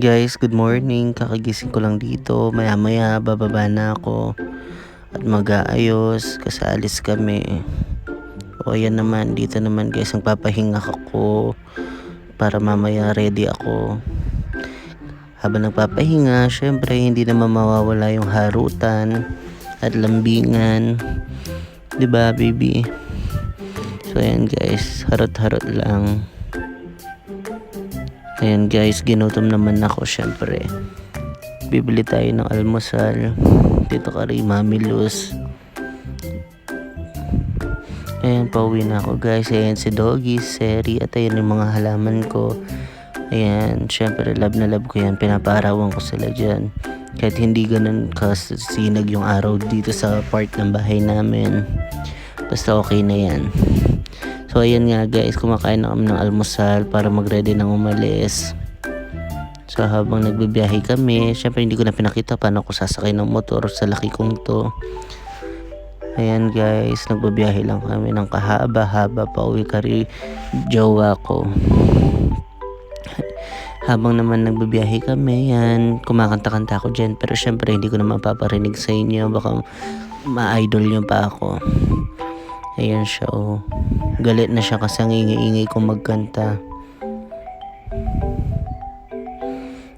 Guys, good morning. Kakagising ko lang dito. Maya-maya bababa na ako at mag-aayos kasi alis kami. O ayan naman, dito naman guys, ang papahinga ako para mamaya ready ako. Habang nagpapahinga, syempre hindi naman mawawala yung harutan at lambingan. 'Di ba, baby? So ayan guys, harot-harot lang. Ayan guys, ginutom naman ako syempre. Bibili tayo ng almusal dito kay Mami Luz. Ayan, pauwi na ako guys. Ayan si Doggy, Seri, at ayan yung mga halaman ko. Ayan, syempre love na love ko yan. Pinapaarawan ko sila dyan. Kahit hindi ganun kasinag yung araw dito sa part ng bahay namin. Basta okay na yan. So ayan nga guys, kumakain na kami ng almusal para mag-ready ng umalis. So habang nagbibiyahe kami, syempre hindi ko na pinakita paano ako sasakay ng motor sa laki kong to. Ayan guys, nagbibiyahe lang kami ng kahaba-haba pa uwi kay jowa ko. Habang naman nagbibiyahe kami, yan, kumakanta-kanta ako dyan. Pero syempre hindi ko na mapaparinig sa inyo, baka ma-idol nyo pa ako. Ayan siya, oh. Galit na siya kasi ang ingay-ingay kong magkanta.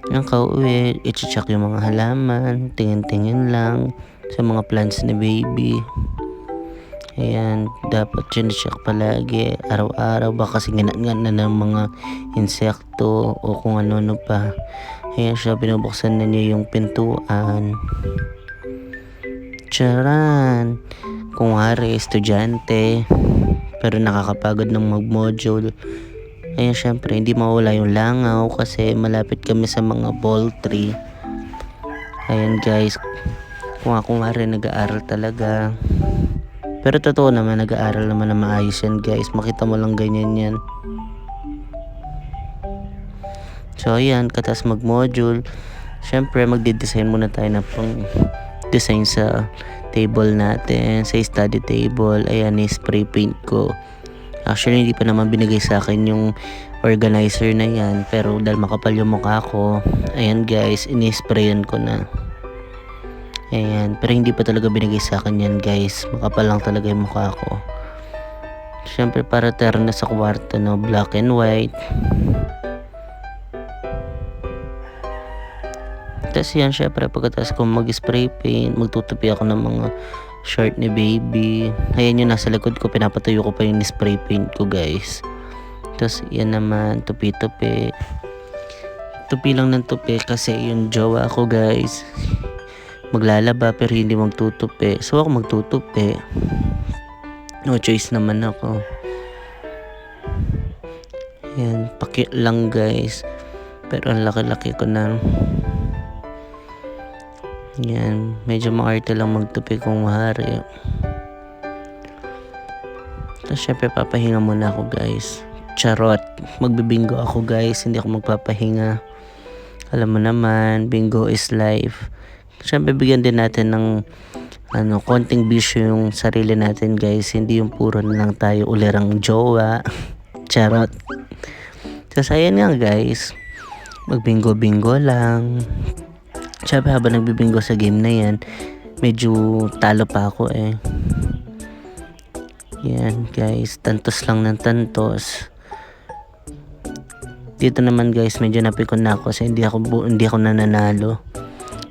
Nang kauwi, i-check yung mga halaman, tingin-tingin lang sa mga plants ni baby. Ayan, dapat check palagi, araw-araw, baka kasi nganat-ngat na ng mga insekto o kung ano-ano pa. Ayan siya, binubuksan na niya yung pintuan. Charan! Kung hari, estudyante, pero nakakapagod ng mag-module. Ayan, syempre, hindi mawala yung langaw kasi malapit kami sa mga poultry. Ayan guys, kung ako nga rin nag-aaral talaga. Pero totoo naman, nag-aaral naman na maayos yan guys. Makita mo lang ganyan yan. So ayan, katas mag-module. Syempre, magde-design muna tayo na pang design sa table natin, sa study table. Ayan, spray paint ko. Actually, hindi pa naman binigay sa akin yung organizer na yan. Pero dahil makapal yung mukha ko, ayan guys, ini-sprayan ko na. Ayan, pero hindi pa talaga binigay sa akin yan guys. Makapal lang talaga yung mukha ko. Siyempre, para terno sa kwarto, no? Black and white. Tapos yan, syempre, pagkatapos ko mag-spray paint, magtutupi ako ng mga shirt ni baby. Ayan yung nasa likod ko, pinapatuyo ko pa yung spray paint ko guys. Tapos yan naman, tupi-tupi. Tupi lang ng tupi kasi yung jowa ko guys, maglalaba pero hindi magtutupi. So ako magtutupi. No choice naman ako. Ayan, pakit lang guys. Pero ang laki-laki ko na. Yan, medyo maarte lang magtupi kung mahari. Tapos syempre papahinga muna ako guys. Charot, magbibingo ako guys, hindi ako magpapahinga. Alam mo naman, bingo is life. Syempre bigyan din natin ng konting bisyo yung sarili natin guys. Hindi yung puro na lang tayo ulirang jowa. Charot. Tapos ayan nga guys, magbingo-bingo lang. Siyempre habang nagbibingo sa game na yan, medyo talo pa ako eh. Yan guys, tantos lang ng tantos. Dito naman guys, medyo napikon na ako kasi hindi ako nananalo.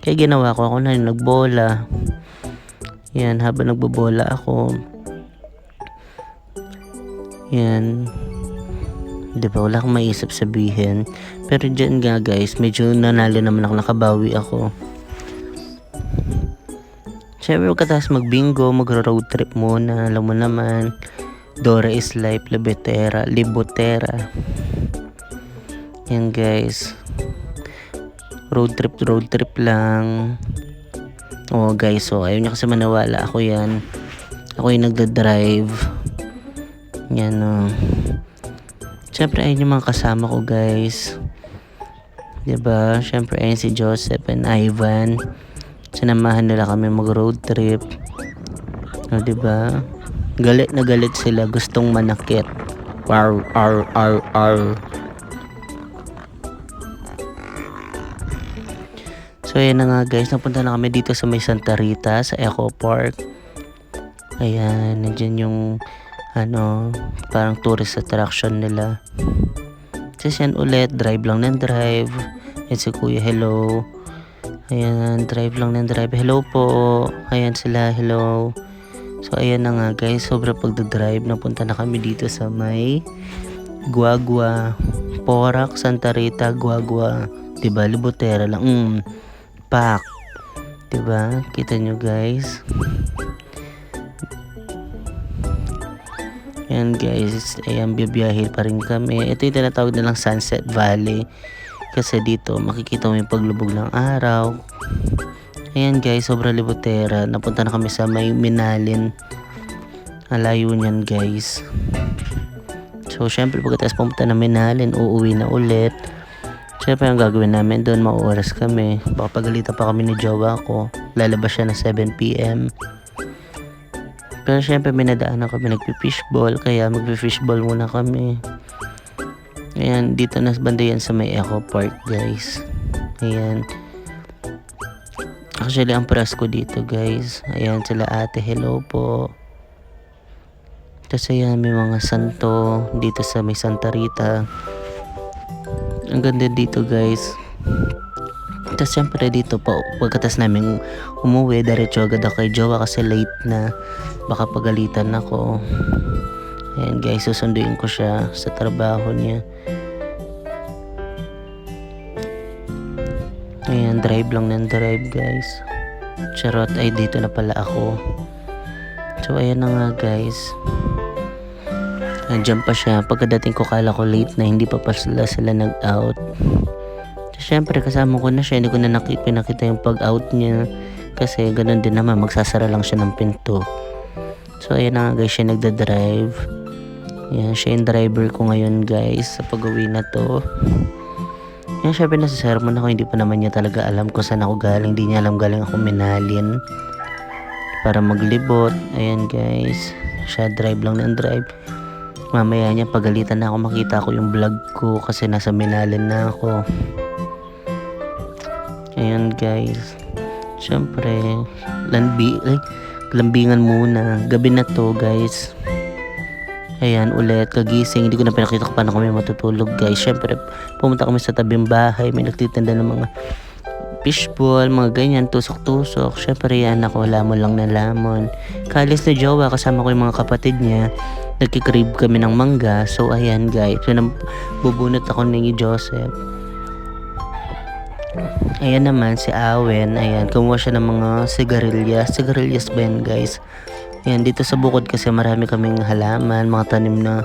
Kaya ginawa ko, ako na yung nagbola. Yan, habang nagbobola ako. Yan. Diba, wala akong maisip sabihin. Pero dyan nga guys, medyo nanalo naman ako, nakabawi ako. Siyempre pagkatapos magbingo, magro-road trip muna. Alam mo naman, Dora is life, Libotera. Yan guys, road trip lang. Oh guys, so ayaw niya kasi manawala ako yan. Ako yung nagda-drive. Yan oh. Siyempre ayun yung mga kasama ko guys. Diba? Siyempre ayun si Joseph and Ivan. Sinamahan nila kami mag road trip. O diba? Galit na galit sila. Gustong manakit. Ar. So ayan na nga guys, napunta na kami dito sa may Santa Rita sa Eco Park. Ayan, nandyan yung parang tourist attraction nila. Tapos yan ulit, drive lang ng drive. Yan si Kuya, hello. Ayan, drive lang ng drive. Hello po. Ayan sila, hello. So ayan na nga guys, sobra pagdadrive. Napunta na kami dito sa may Guagua, Porac, Santa Rita, Guagua. Diba, Libotera lang. Pak. Diba, kita nyo guys. Ayan guys, ayan bibiyahe pa rin kami. Ito yung tinatawag nilang Sunset Valley. Kasi dito makikita mo yung paglubog ng araw. Ayan guys, sobra Libotera. Napunta na kami sa may Minalin. Alayo niyan guys. So syempre pagkatapos pumunta na Minalin, uuwi na ulit. Syempre ang gagawin namin doon, mauoras kami. Baka pagalitan pa kami ni jowa ko. Lalabas siya na 7 PM. Pero syempre may nadaanan kami nagpi-fishball, kaya magpi-fishball muna kami. Ayan, dito na banda yan sa may Eco Park guys. Ayan. Actually ang presko dito guys. Ayan sila ate, hello po. Tapos ayan may mga santo dito sa may Santa Rita. Ang ganda dito guys. Tapos syempre dito po, pagkatas namin umuwi, diretso agad ako kay jowa kasi late na. Baka pagalitan ako. Ayan guys, susunduin ko siya sa trabaho niya. Ayan, drive lang ng drive guys. Charot, ay dito na pala ako. So ayan na nga guys. Nandiyan pa siya. Pagkadating ko kala ko late na, hindi pa sila nag-out. Siyempre kasama ko na siya, hindi ko na pinakita yung pag-out niya kasi ganun din naman, magsasara lang siya ng pinto. So ayan na nga guys, siya nagda-drive. Yan, siya yung driver ko ngayon guys sa pag-uwi na to. Yan, syempre nasa-sermon ako, hindi pa naman niya talaga alam kung saan ako galing. Hindi niya alam galing ako Minalin para maglibot. Ayan guys, siya drive lang ng drive. Mamaya niya pagalitan na ako, makita ko yung vlog ko kasi nasa Minalin na ako. Ayan guys, syempre lambingan muna, gabi na to guys. Ayan ulit, kagising, hindi ko na pinakita ko paano kami matutulog guys. Syempre pumunta kami sa tabing bahay, may nagtitinda ng mga fishball, mga ganyan, tusok-tusok. Syempre yan ako, lamon lang na lamon. Kalis na jowa, kasama ko yung mga kapatid niya, nagkikrib kami ng mangga. So ayan guys, so bubunot ako ni Joseph. Ayan naman si Awen, ayan, kumuha siya ng mga sigarilyas ba yan guys. Ayan, dito sa bukod kasi marami kaming halaman, mga tanim na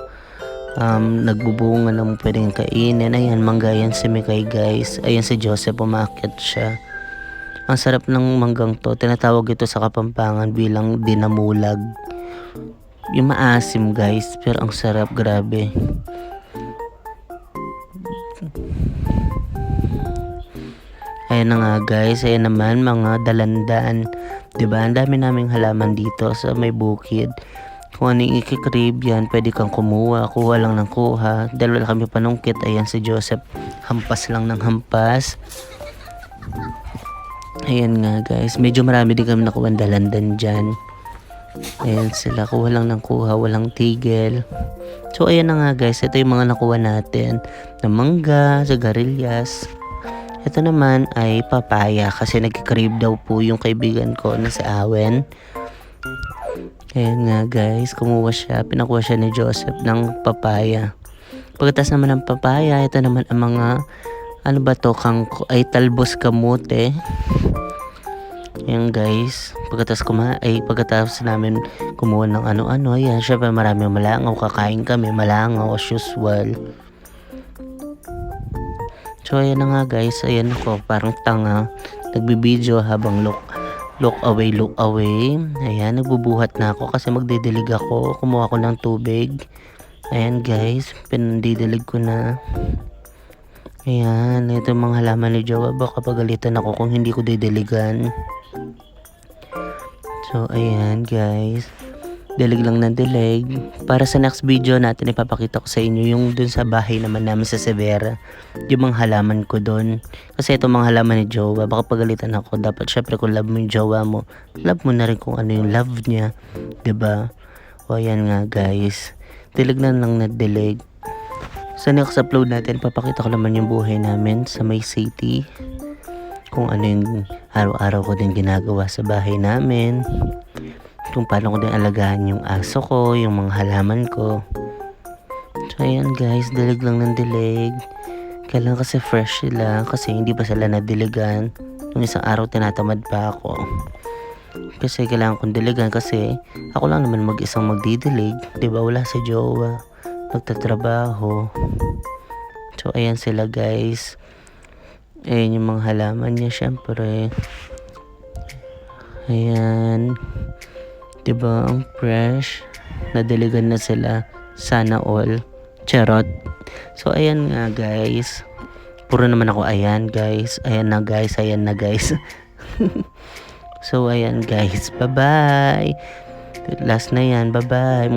nagbubunga na pwedeng kainin. Ayan, mangga yan si Mikay guys. Ayan si Joseph, umakyat siya. Ang sarap ng manggang to, tinatawag ito sa Kapampangan bilang dinamulag. Yung maasim guys, pero ang sarap, grabe. Ayan na nga guys, ayan naman mga dalandan. Diba, ang dami naming halaman dito sa may bukid. Kung ano yung ikikrib yan, pwede kang kumuha. Kuha lang ng kuha. Dahil wala kami panungkit, ayan si Joseph, hampas lang ng hampas. Ayan nga guys, medyo marami din kami nakuha dalandan dyan. Ayan sila, kuha lang ng kuha, walang tigil. So ayan na nga guys, ito yung mga nakuha natin na mangga, sigarilyas. Ito naman ay papaya kasi nagkikrib daw po yung kaibigan ko na si Awen. Ayan nga guys, pinakuha siya ni Joseph ng papaya. Pagkatapos naman ng papaya, ito naman ang mga talbos kamote. Ayan guys, pagkatapos namin kumuha ng ano-ano, ayan, syempre maraming malangaw, kakain kami, malangaw as usual. So ayan na nga guys, ayan ako, parang tanga, nagbibideo habang look away. Ayan, nagbubuhat na ako kasi magdidilig ako, kumuha ko ng tubig. Ayan guys, pinandidilig ko na. Ayan, ito mga halaman ni Jowa, baka pagalitan ako kung hindi ko didiligan. So ayan guys, Dilig lang ng dilig. Para sa next video natin, ipapakita ko sa inyo yung dun sa bahay naman namin sa Severa. Yung mga halaman ko dun. Kasi itong mga halaman ni jowa, baka pagalitan ako. Dapat syempre kung love mo yung jowa mo, love mo na rin kung ano yung love niya. 'Di ba? O ayan nga guys. Dilig lang na dilig. Sa next upload natin, papakita ko naman yung buhay namin sa May City. Kung ano yung araw-araw ko din ginagawa sa bahay namin. Kung paano ko din alagaan yung aso ko, yung mga halaman ko. So ayan guys, dilig lang ng dilig. Kailangan kasi fresh sila kasi hindi pa sila nadiligan. Nung isang araw tinatamad pa ako. Kasi kailangan kong diligan kasi ako lang naman mag-isang magdidilig. Diba wala sa jowa. Nagtatrabaho. So ayan sila guys. Ayan yung mga halaman niya syempre. Ayan. Diba ang fresh. Nadiligan na sila. Sana all. Charot. So ayan nga guys. Puro naman ako ayan guys. Ayan na guys. Ayan na guys. So ayan guys. Bye bye. Last na yan. Bye bye.